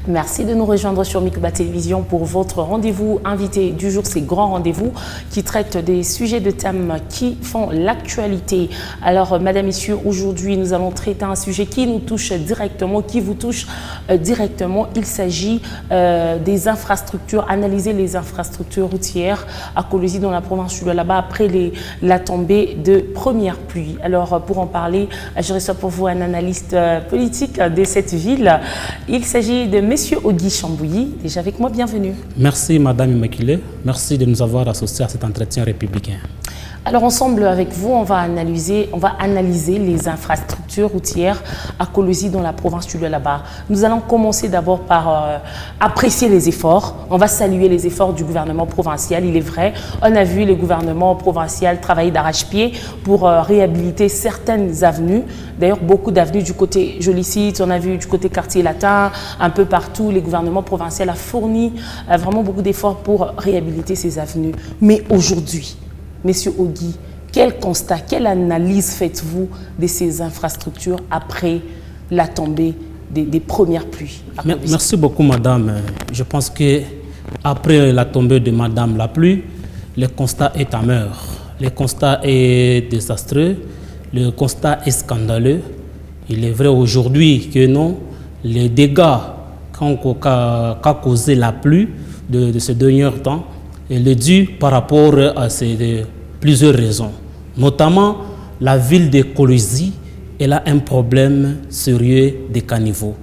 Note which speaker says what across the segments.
Speaker 1: Merci de nous rejoindre sur Mikuba Télévision pour votre rendez-vous invité du jour, ces grands rendez-vous qui traitent des sujets de thèmes qui font l'actualité. Alors, madame, messieurs, aujourd'hui, nous allons traiter un sujet qui nous touche directement, qui vous touche directement. Il s'agit des infrastructures, analyser les infrastructures routières à Kolwezi dans la province de là-bas après la tombée de premières pluies. Alors, pour en parler, je reçois pour vous un analyste politique de cette ville. Il s'agit de Monsieur Ogi Chambouilly, déjà avec moi, bienvenue.
Speaker 2: Merci Madame Immaculée, merci de nous avoir associés à cet entretien républicain.
Speaker 1: Alors ensemble avec vous, on va analyser les infrastructures routières à Kolwezi dans la province du là-bas. Nous allons commencer d'abord par apprécier les efforts. On va saluer les efforts du gouvernement provincial, il est vrai. On a vu le gouvernement provincial travailler d'arrache-pied pour réhabiliter certaines avenues. D'ailleurs, beaucoup d'avenues du côté Jolicite, on a vu du côté Quartier Latin, un peu partout, le gouvernement provincial a fourni vraiment beaucoup d'efforts pour réhabiliter ces avenues. Mais aujourd'hui, Monsieur Ogi, quel constat, quelle analyse faites-vous de ces infrastructures après la tombée des premières pluies?
Speaker 2: Merci beaucoup, Madame. Je pense qu'après la tombée de Madame la pluie, le constat est amer. Le constat est désastreux. Le constat est scandaleux. Il est vrai aujourd'hui que non, les dégâts qu'a causé la pluie de ces derniers temps, il est dû par rapport à plusieurs raisons. Notamment, la ville de Kolwezi, elle a un problème sérieux des caniveaux.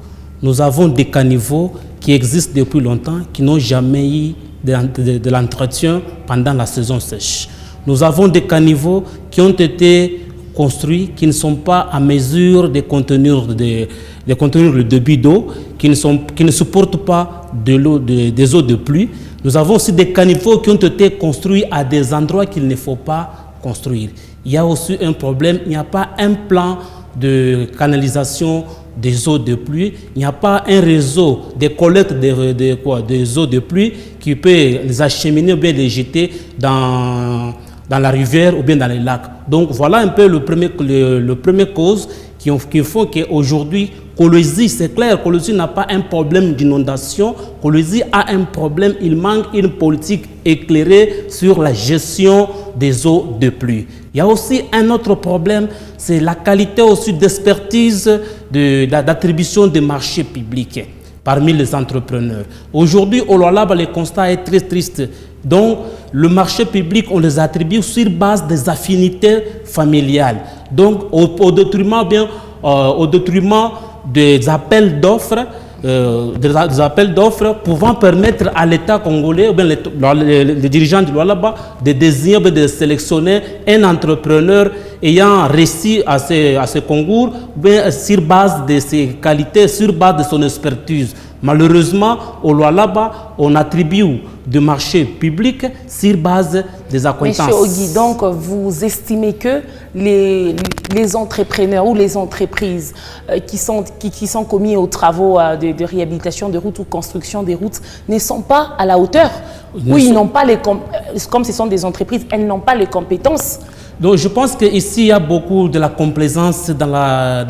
Speaker 2: Nous avons des caniveaux qui existent depuis longtemps, qui n'ont jamais eu de l'entretien pendant la saison sèche. Nous avons des caniveaux qui ont été construits, qui ne sont pas à mesure de contenir le débit d'eau, qui ne supportent pas des eaux de pluie. Nous avons aussi des caniveaux qui ont été construits à des endroits qu'il ne faut pas construire. Il y a aussi un problème, il n'y a pas un plan de canalisation des eaux de pluie, il n'y a pas un réseau de collecte des eaux de pluie qui peut les acheminer ou bien les jeter dans la rivière ou bien dans les lacs. Donc voilà un peu le premier cause qui font qu'aujourd'hui, Kolwezi, c'est clair, Kolwezi n'a pas un problème d'inondation, Kolwezi a un problème, il manque une politique éclairée sur la gestion des eaux de pluie. Il y a aussi un autre problème, c'est la qualité aussi d'expertise d'attribution des marchés publics parmi les entrepreneurs. Aujourd'hui, au Lualaba, le constat est très triste. Donc, le marché public, on les attribue sur base des affinités familiales. Donc, au détriment des appels d'offres, pouvant permettre à l'État congolais, ou bien les dirigeants du Lualaba, de désigner, de sélectionner un entrepreneur ayant réussi à ce concours, bien sur base de ses qualités, sur base de son expertise. Malheureusement, au Lualaba, on attribue des marchés publics sur base des accointances.
Speaker 1: Monsieur Ogi, donc vous estimez que les entrepreneurs ou les entreprises qui sont commis aux travaux de réhabilitation de routes ou construction des routes ne sont pas à la hauteur? Oui, ils n'ont pas comme ce sont des entreprises, elles n'ont pas les compétences.
Speaker 2: Donc je pense qu'ici, il y a beaucoup de la complaisance dans la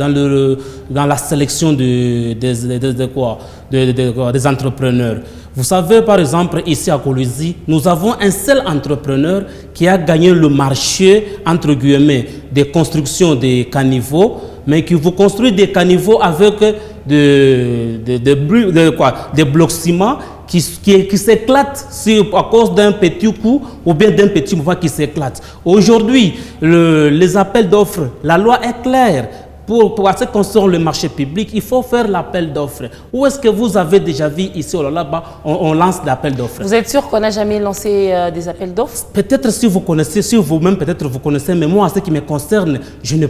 Speaker 2: sélection des entrepreneurs. Vous savez, par exemple, ici à Kolwezi, nous avons un seul entrepreneur qui a gagné le marché, entre guillemets, des constructions des caniveaux, mais qui vous construit des caniveaux avec des blocs ciment qui s'éclatent à cause d'un petit coup ou bien d'un petit mouvement qui s'éclate. Aujourd'hui, les appels d'offres, la loi est claire. Pour ce qui concerne le marché public, il faut faire l'appel d'offres. Où est-ce que vous avez déjà vu ici au Lualaba, on lance l'appel d'offres?
Speaker 1: Vous êtes sûr qu'on n'a jamais lancé des appels d'offres?
Speaker 2: Peut-être si vous connaissez, si vous-même peut-être vous connaissez, mais moi, en ce qui me concerne, je n'ai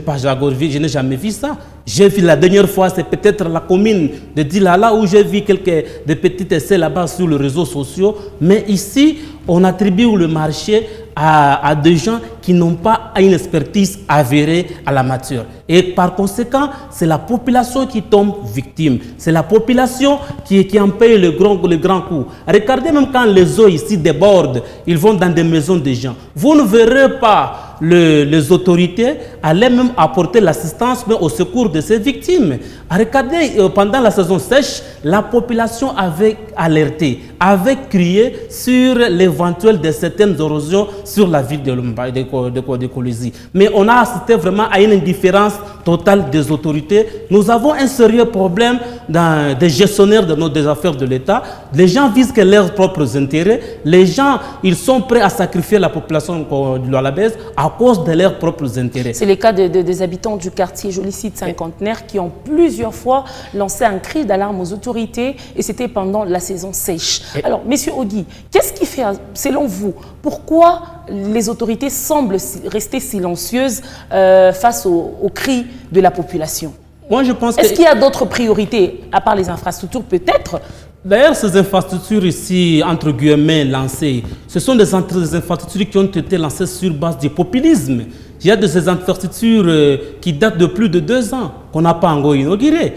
Speaker 2: jamais vu ça. J'ai vu la dernière fois, c'est peut-être la commune de Dilala où j'ai vu des petits essais là-bas sur les réseaux sociaux. Mais ici, on attribue le marché à des gens qui n'ont pas une expertise avérée à la matière. Et par conséquent, c'est la population qui tombe victime. C'est la population qui en paye le grand coup. Regardez même quand les eaux ici débordent, ils vont dans des maisons des gens. Vous ne verrez pas les autorités allaient même apporter l'assistance au secours de ces victimes. Regardez, pendant la saison sèche, la population avait alerté, avait crié sur l'éventuel de certaines érosions sur la ville de Kolwezi. Mais on a assisté vraiment à une indifférence totale des autorités. Nous avons un sérieux problème des gestionnaires des affaires de l'État. Les gens visent que leurs propres intérêts. Les gens, ils sont prêts à sacrifier la population du Lualabès à cause de leurs propres intérêts.
Speaker 1: C'est le cas des habitants du quartier Jolicide Cinquantenaire qui ont plusieurs fois lancé un cri d'alarme aux autorités et c'était pendant la saison sèche. Alors, Monsieur Ogui, qu'est-ce qui fait, selon vous, pourquoi les autorités semblent rester silencieuses face aux cris de la population?
Speaker 2: Moi, je pense
Speaker 1: Est-ce qu'il y a d'autres priorités, à part les infrastructures, peut-être?
Speaker 2: D'ailleurs, ces infrastructures ici, entre guillemets, lancées, ce sont des infrastructures qui ont été lancées sur base du populisme. Il y a de ces infrastructures qui datent de plus de 2 ans, qu'on n'a pas encore inaugurées.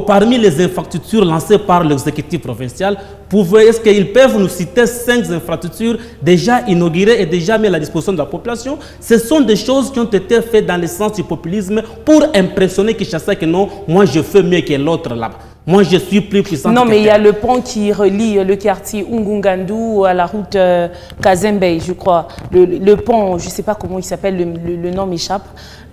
Speaker 2: Parmi les infrastructures lancées par l'exécutif provincial, est-ce qu'ils peuvent nous citer 5 infrastructures déjà inaugurées et déjà mises à la disposition de la population? Ce sont des choses qui ont été faites dans le sens du populisme pour impressionner Kinshasa que non, moi je fais mieux que l'autre là-bas. Moi, je suis plus puissant.
Speaker 1: Non, mais il y a le pont qui relie le quartier Ungungandu à la route Kazembe, je crois. Le pont, je ne sais pas comment il s'appelle, le nom m'échappe.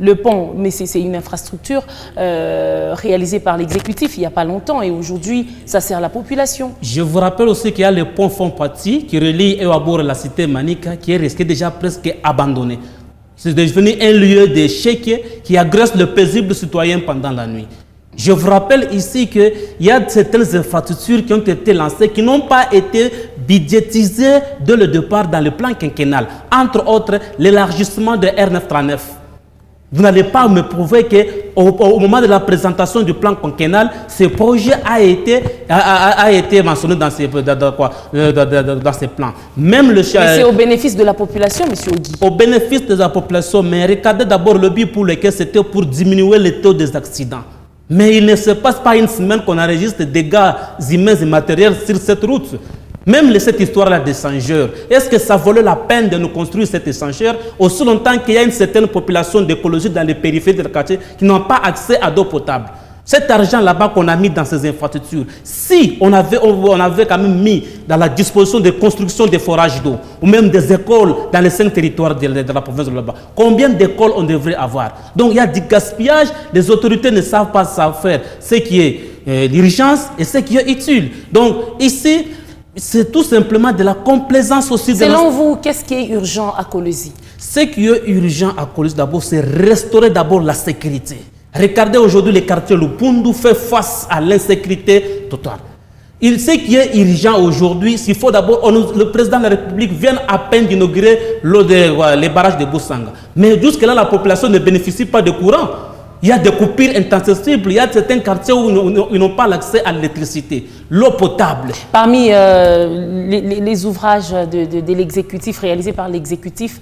Speaker 1: Le pont, mais c'est une infrastructure réalisée par l'exécutif il n'y a pas longtemps. Et aujourd'hui, ça sert la population.
Speaker 2: Je vous rappelle aussi qu'il y a le pont Font-Pati qui relie Ewabour et la cité Manika qui est resté déjà presque abandonné. C'est devenu un lieu de chéquier qui agresse le paisible citoyen pendant la nuit. Je vous rappelle ici qu'il y a certaines infrastructures qui ont été lancées, qui n'ont pas été budgétisées dès le départ dans le plan quinquennal. Entre autres, l'élargissement de R939. Vous n'allez pas me prouver qu'au moment de la présentation du plan quinquennal, ce projet a été mentionné dans ces plans. Même le
Speaker 1: mais c'est au bénéfice de la population, M. Ogui.
Speaker 2: Au bénéfice de la population, mais regardez d'abord le but pour lequel c'était pour diminuer le taux des accidents. Mais il ne se passe pas une semaine qu'on enregistre des dégâts humains et matériels sur cette route. Même cette histoire-là d'échangeurs, est-ce que ça valait la peine de nous construire cet échangeur aussi longtemps qu'il y a une certaine population d'écologie dans les périphéries du quartier qui n'ont pas accès à d'eau potable? Cet argent là-bas qu'on a mis dans ces infrastructures, si on avait quand même mis dans la disposition de construction des forages d'eau, ou même des écoles dans les 5 territoires de la province de là-bas, combien d'écoles on devrait avoir? Donc il y a du gaspillage, les autorités ne savent pas faire ce qui est l'urgence et ce qui est utile. Donc ici, c'est tout simplement de la complaisance aussi.
Speaker 1: Selon vous, qu'est-ce qui est urgent à Kolwezi?
Speaker 2: Ce qui est urgent à Kolwezi d'abord, c'est restaurer d'abord la sécurité. Regardez aujourd'hui les quartiers Lupundu fait face à l'insécurité totale. Ce qui est urgent aujourd'hui, s'il faut d'abord, le président de la République vient à peine d'inaugurer les barrages de Boussanga. Mais jusque-là, la population ne bénéficie pas de courant. Il y a des coupures intensives, il y a certains quartiers où ils n'ont pas l'accès à l'électricité, l'eau potable.
Speaker 1: Parmi les ouvrages de l'exécutif, réalisés par l'exécutif,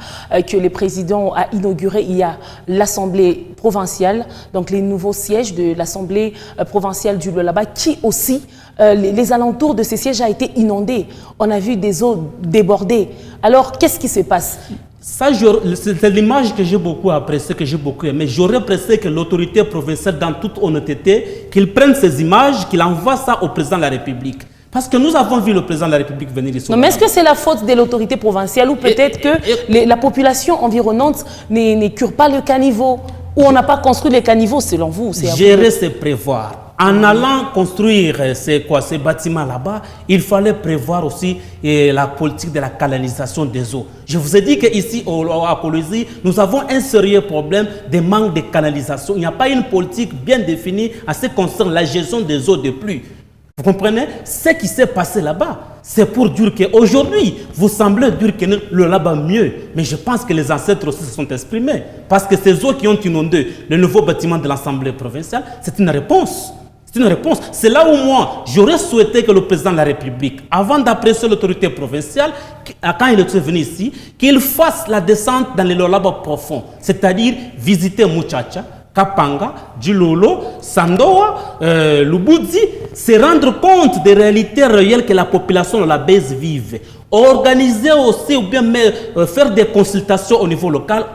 Speaker 1: que le président a inauguré, il y a l'Assemblée provinciale, donc les nouveaux sièges de l'Assemblée provinciale du Lualaba, qui aussi, les alentours de ces sièges a été inondés. On a vu des eaux débordées. Alors, qu'est-ce qui se passe?
Speaker 2: Ça, c'est l'image que j'ai beaucoup appréciée, que j'ai beaucoup aimée. J'aurais apprécié que l'autorité provinciale, dans toute honnêteté, qu'il prenne ces images, qu'il envoie ça au président de la République. Parce que nous avons vu le président de la République venir ici.
Speaker 1: Non, mais est-ce que c'est la faute de l'autorité provinciale ou peut-être que la population environnante ne cure pas le caniveau ou on n'a pas construit les caniveaux selon vous?
Speaker 2: Gérer, c'est prévoir. En allant construire ces bâtiments là-bas, il fallait prévoir aussi la politique de la canalisation des eaux. Je vous ai dit qu'ici, à Kolwezi, nous avons un sérieux problème de manque de canalisation. Il n'y a pas une politique bien définie à ce qui concerne la gestion des eaux de pluie. Vous comprenez? Ce qui s'est passé là-bas, c'est pour dire qu'aujourd'hui, vous semblez dire que le là-bas mieux. Mais je pense que les ancêtres aussi se sont exprimés. Parce que ces eaux qui ont inondé le nouveau bâtiment de l'Assemblée provinciale, c'est une réponse. C'est une réponse. C'est là où moi, j'aurais souhaité que le président de la République, avant d'apprécier l'autorité provinciale, quand il est venu ici, qu'il fasse la descente dans les Lualaba profonds, c'est-à-dire visiter Muchacha, Kapanga, Djilolo, Sandoa, Lubudzi, se rendre compte des réalités réelles que la population de la base vive. Organiser aussi ou bien faire des consultations au niveau local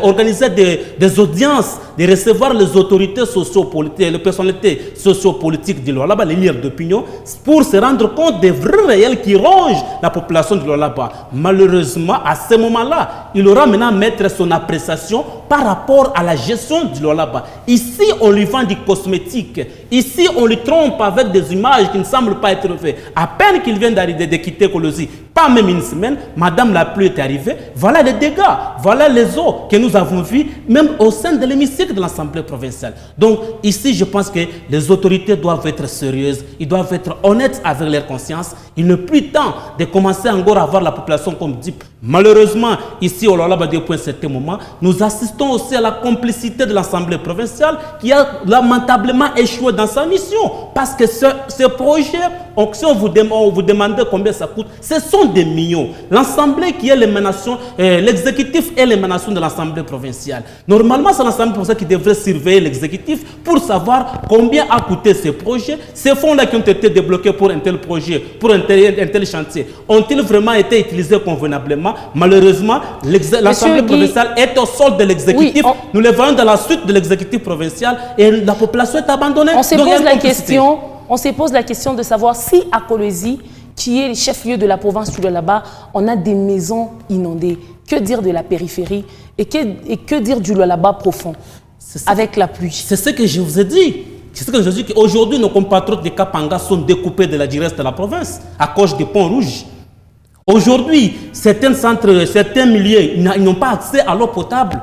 Speaker 2: organiser des audiences, de recevoir les autorités sociopolitiques, les personnalités sociopolitiques du Lualaba, les leaders d'opinion, pour se rendre compte des vrais réels qui rongent la population du Lualaba. Malheureusement, à ce moment-là, il aura maintenant à mettre son appréciation par rapport à la gestion du Lualaba. Ici, on lui vend du cosmétique. Ici, on lui trompe avec des images qui ne semblent pas être faites. À peine qu'il vient d'arriver, de quitter Kolosi, pas même une semaine, Madame la pluie est arrivée. Voilà les dégâts, voilà les eaux que nous avons vus, même au sein de l'hémicycle de l'Assemblée provinciale. Donc, ici, je pense que les autorités doivent être sérieuses, ils doivent être honnêtes avec leur conscience. Il n'est plus temps de commencer encore à voir la population comme dit. Malheureusement, ici, au Lualaba, depuis un certain moment, nous assistons aussi à la complicité de l'Assemblée provinciale qui a lamentablement échoué dans sa mission. Parce que ce projet, si on vous demande combien ça coûte, ce sont des millions. L'Assemblée qui est l'émanation, l'exécutif est l'émanation de l'Assemblée provinciale. Normalement, c'est l'Assemblée provinciale qui devrait surveiller l'exécutif pour savoir combien a coûté ce projet. Ces fonds-là qui ont été débloqués pour un tel projet, pour un tel chantier, ont-ils vraiment été utilisés convenablement? Malheureusement, l'Assemblée provinciale est au sol de l'exécutif. Oui, nous le voyons dans la suite de l'exécutif provincial et la population est abandonnée.
Speaker 1: On se pose la question de savoir si à Kolosi, qui est le chef-lieu de la province du Lualaba, on a des maisons inondées. Que dire de la périphérie et que dire du Lualaba profond avec la pluie?
Speaker 2: C'est ce que je vous ai dit. C'est ce que je dis qu'aujourd'hui, nos compatriotes de Kapanga sont découpés de la reste de la province à cause des ponts rouges. Aujourd'hui, certains centres, certains milieux, ils n'ont pas accès à l'eau potable.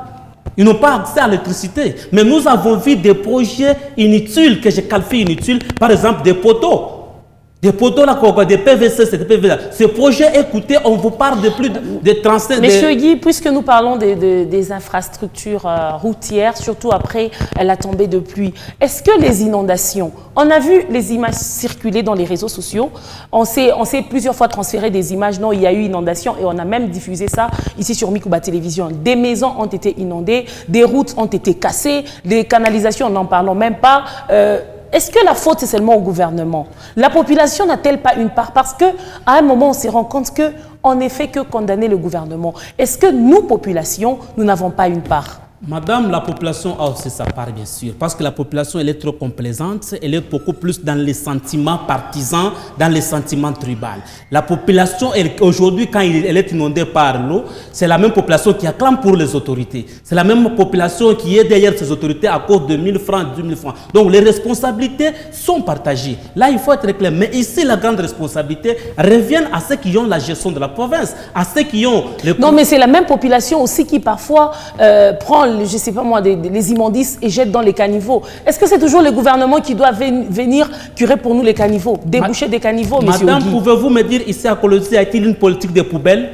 Speaker 2: Ils n'ont pas accès à l'électricité. Mais nous avons vu des projets inutiles, que je qualifie inutiles, par exemple des poteaux. Des poteaux là, des PVC, c'est des PVC. Ce projet, écoutez, on vous parle de plus de 35...
Speaker 1: Monsieur Guy, puisque nous parlons des infrastructures routières, surtout après la tombée de pluie, est-ce que les inondations, on a vu les images circuler dans les réseaux sociaux, on s'est plusieurs fois transféré des images, non, il y a eu inondation et on a même diffusé ça ici sur Mikuba Télévision. Des maisons ont été inondées, des routes ont été cassées, des canalisations, n'en parlons même pas. Est-ce que la faute est seulement au gouvernement? La population n'a-t-elle pas une part? Parce qu'à un moment, on se rend compte qu'on ne fait que condamner le gouvernement. Est-ce que nous, population, nous n'avons pas une part?
Speaker 2: Madame, la population a aussi sa part, bien sûr, parce que la population, elle est trop complaisante, elle est beaucoup plus dans les sentiments partisans, dans les sentiments tribaux. La population, aujourd'hui, quand elle est inondée par l'eau, c'est la même population qui acclame pour les autorités. C'est la même population qui est derrière ces autorités à cause de 1000 francs, 2000 francs. Donc, les responsabilités sont partagées. Là, il faut être clair. Mais ici, la grande responsabilité revient à ceux qui ont la gestion de la province, à ceux qui ont...
Speaker 1: Non, mais c'est la même population aussi qui, parfois, prend je ne sais pas moi, les immondices et jettent dans les caniveaux. Est-ce que c'est toujours le gouvernement qui doit venir curer pour nous les caniveaux, déboucher des caniveaux, monsieur
Speaker 2: Madame, pouvez-vous me dire ici à Kolosi, a-t-il une politique de poubelles?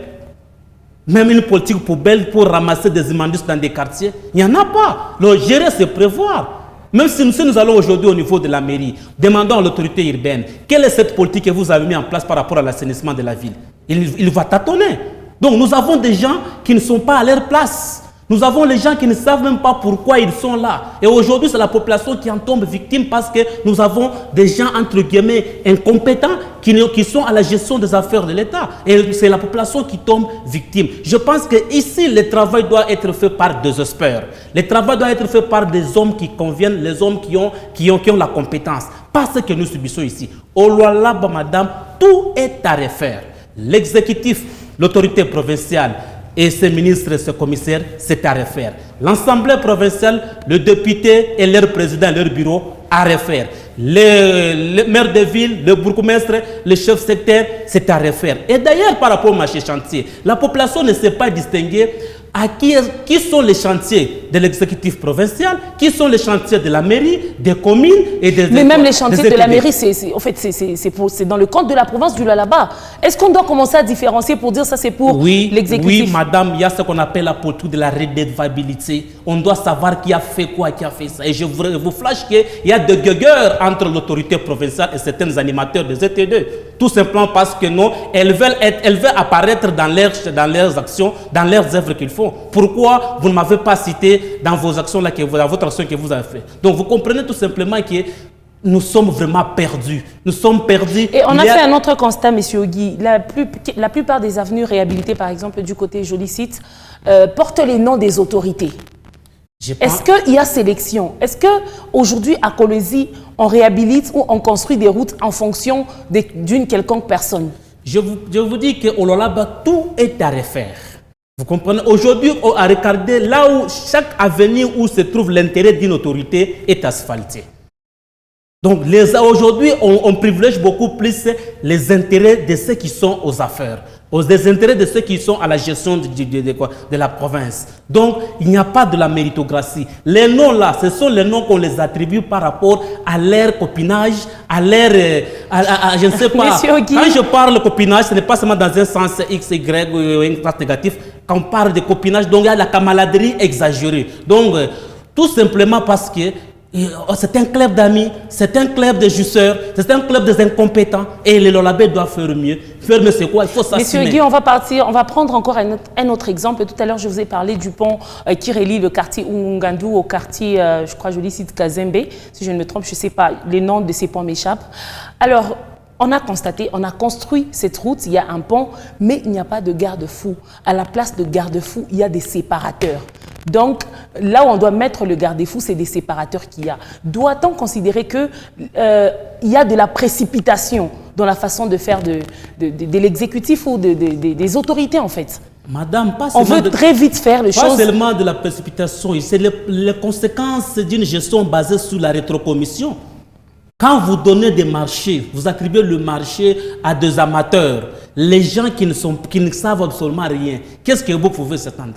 Speaker 2: Même une politique poubelle pour ramasser des immondices dans des quartiers? Il n'y en a pas. Le gérer, c'est prévoir. Même si nous allons aujourd'hui au niveau de la mairie, demandons à l'autorité urbaine, quelle est cette politique que vous avez mise en place par rapport à l'assainissement de la ville? Il va tâtonner. Donc nous avons des gens qui ne sont pas à leur place. Nous avons les gens qui ne savent même pas pourquoi ils sont là. Et aujourd'hui, c'est la population qui en tombe victime parce que nous avons des gens, entre guillemets, incompétents qui sont à la gestion des affaires de l'État. Et c'est la population qui tombe victime. Je pense qu'ici, le travail doit être fait par des experts. Le travail doit être fait par des hommes qui conviennent, les hommes qui ont la compétence. Pas ce que nous subissons ici. Au Lualaba, madame, tout est à refaire. L'exécutif, l'autorité provinciale, et ces ministres et ces commissaires, c'est à refaire. L'Assemblée provinciale, le député et leur président, leur bureau, à refaire. Les maires de ville, le bourgmestre, le chef secteur, c'est à refaire. Et d'ailleurs, par rapport au marché chantier, la population ne sait pas distinguer à qui sont les chantiers de l'exécutif provincial, qui sont les chantiers de la mairie, des communes et des...
Speaker 1: Mais même les chantiers de la mairie, c'est dans le compte de la province du Lualaba. Est-ce qu'on doit commencer à différencier pour dire ça c'est pour l'exécutif?
Speaker 2: Oui, madame, il y a ce qu'on appelle la politique de la redevabilité. On doit savoir qui a fait quoi, qui a fait ça. Et je vous flash qu'il y a des gueugueurs entre l'autorité provinciale et certains animateurs des ET2. Tout simplement parce que non, elles veulent apparaître dans leurs actions, dans leurs œuvres qu'ils font. Pourquoi vous ne m'avez pas cité dans vos actions là, dans votre action que vous avez fait? Donc vous comprenez tout simplement que nous sommes vraiment perdus. Nous sommes perdus.
Speaker 1: Et on a fait un autre constat, M. Guy. La plupart des avenues réhabilitées, par exemple, du côté Joli Site, portent les noms des autorités. Est-ce qu'il y a sélection? Est-ce qu'aujourd'hui, à Kolwezi, on réhabilite ou on construit des routes en fonction d'une quelconque personne? Je vous dis qu'au Lolaba, tout est à refaire. Vous comprenez? Aujourd'hui, on a regardé là où chaque avenue où se trouve l'intérêt d'une autorité est asphalté. Donc aujourd'hui, on privilège beaucoup plus les intérêts de ceux qui sont aux affaires, les intérêts de ceux qui sont à la gestion de la province. Donc, il n'y a pas de la méritocratie. Les noms là, ce sont les noms qu'on les attribue par rapport à leur copinage, à leur... je ne sais pas. Quand je parle de copinage, ce n'est pas seulement dans un sens X, Y ou un sens négatif. Quand on parle de copinage, donc il y a la camaraderie exagérée. Donc, tout simplement parce que c'est un club d'amis, c'est un club de jouisseurs, c'est un club des incompétents et les Lolabais doivent faire mieux. Faire mieux, c'est quoi? Il faut s'assumer. Monsieur Guy, on va prendre encore un autre exemple. Tout à l'heure, je vous ai parlé du pont qui relie le quartier Ungandu au quartier, je crois, Joli Site Kazembe. Si je ne me trompe, je ne sais pas, les noms de ces ponts m'échappent. Alors, on a constaté, on a construit cette route, il y a un pont, mais il n'y a pas de garde-fou. À la place de garde-fou, il y a des séparateurs. Donc, là où on doit mettre le garde-fou, c'est des séparateurs qu'il y a. Doit-on considérer qu'il y a de la précipitation dans la façon de faire de l'exécutif ou des autorités, en fait? Madame, on veut très vite faire les choses. Pas seulement de la précipitation, c'est les conséquences d'une gestion basée sur la rétrocommission. Quand vous donnez des marchés, vous attribuez le marché à des amateurs, les gens qui ne savent absolument rien, qu'est-ce que vous pouvez s'attendre?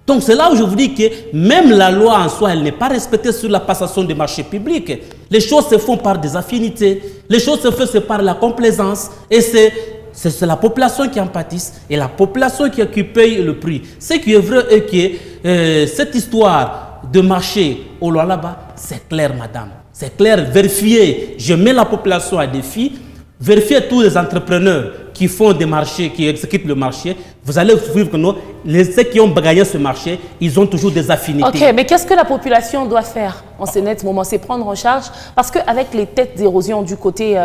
Speaker 1: Donc c'est là où je vous dis que même la loi en soi, elle n'est pas respectée sur la passation des marchés publics. Les choses se font par des affinités, les choses se font par la complaisance et c'est la population qui en pâtisse et la population qui paye le prix. Ce qui est vrai est que cette histoire de marché au là-bas, c'est clair, madame. C'est clair, vérifiez. Je mets la population à défi. Vérifiez tous les entrepreneurs qui font des marchés, qui exécutent le marché. Vous allez vivre que non, ceux qui ont gagné ce marché, ils ont toujours des affinités. Ok, mais qu'est-ce que la population doit faire en ce net moment? C'est prendre en charge, parce qu'avec les têtes d'érosion du côté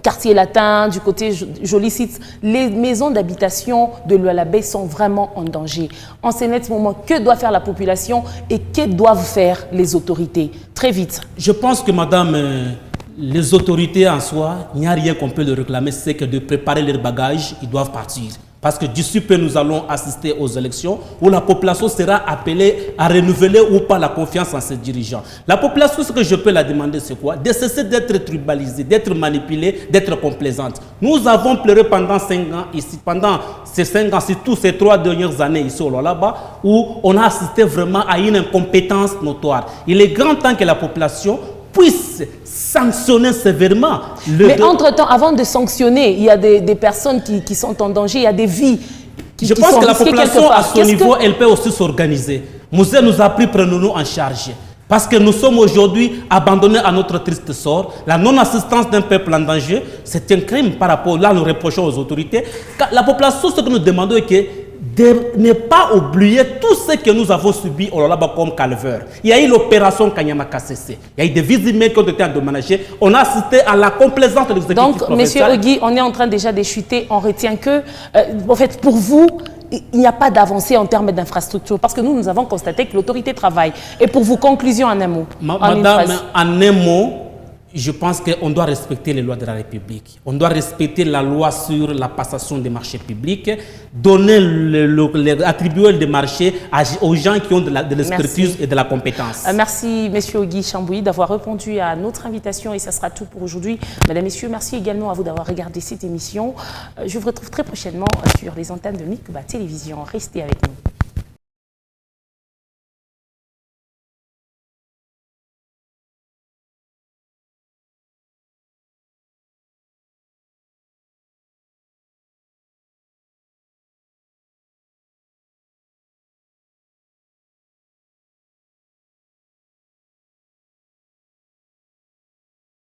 Speaker 1: quartier latin, du côté Joli Site, les maisons d'habitation de l'Oualabé sont vraiment en danger. En ce net moment, que doit faire la population et que doivent faire les autorités? Très vite. Je pense que madame... les autorités en soi, il n'y a rien qu'on peut leur réclamer, c'est que de préparer leurs bagages, ils doivent partir. Parce que d'ici peu, nous allons assister aux élections où la population sera appelée à renouveler ou pas la confiance en ses dirigeants. La population, ce que je peux la demander, c'est quoi? De cesser d'être tribalisée, d'être manipulée, d'être complaisante. Nous avons pleuré pendant 5 ans ici, pendant ces 5 ans, surtout ces 3 dernières années ici au là-bas, où on a assisté vraiment à une incompétence notoire. Il est grand temps que la population puisse sanctionner sévèrement. Mais entre-temps, avant de sanctionner, il y a des personnes qui sont en danger, il y a des vies qui sont risquées. Je pense que la population, à son niveau, elle peut aussi s'organiser. Moussé nous a pris, prenons-nous en charge. Parce que nous sommes aujourd'hui abandonnés à notre triste sort. La non-assistance d'un peuple en danger, c'est un crime par rapport, là nous reprochons aux autorités. La population, ce que nous demandons est que de ne pas oublier tout ce que nous avons subi au là-bas comme calvaire. Il y a eu l'opération Kanyama KCC. Il y a eu des visites humaines qui ont été endommagées. On a assisté à la complaisance de l'exécutif provincial. Donc, monsieur Ogui, on est en train déjà de chuter. On retient que, en fait, pour vous, il n'y a pas d'avancée en termes d'infrastructure. Parce que nous avons constaté que l'autorité travaille. Et pour vous, conclusion en un mot. Madame, en un mot, je pense qu'on doit respecter les lois de la République. On doit respecter la loi sur la passation des marchés publics, donner attribuer des marchés aux gens qui ont de l'expertise et de la compétence. Merci, monsieur Ogui Chambouyi, d'avoir répondu à notre invitation et ça sera tout pour aujourd'hui. Mesdames, messieurs, merci également à vous d'avoir regardé cette émission. Je vous retrouve très prochainement sur les antennes de Mikuba Télévision. Restez avec nous.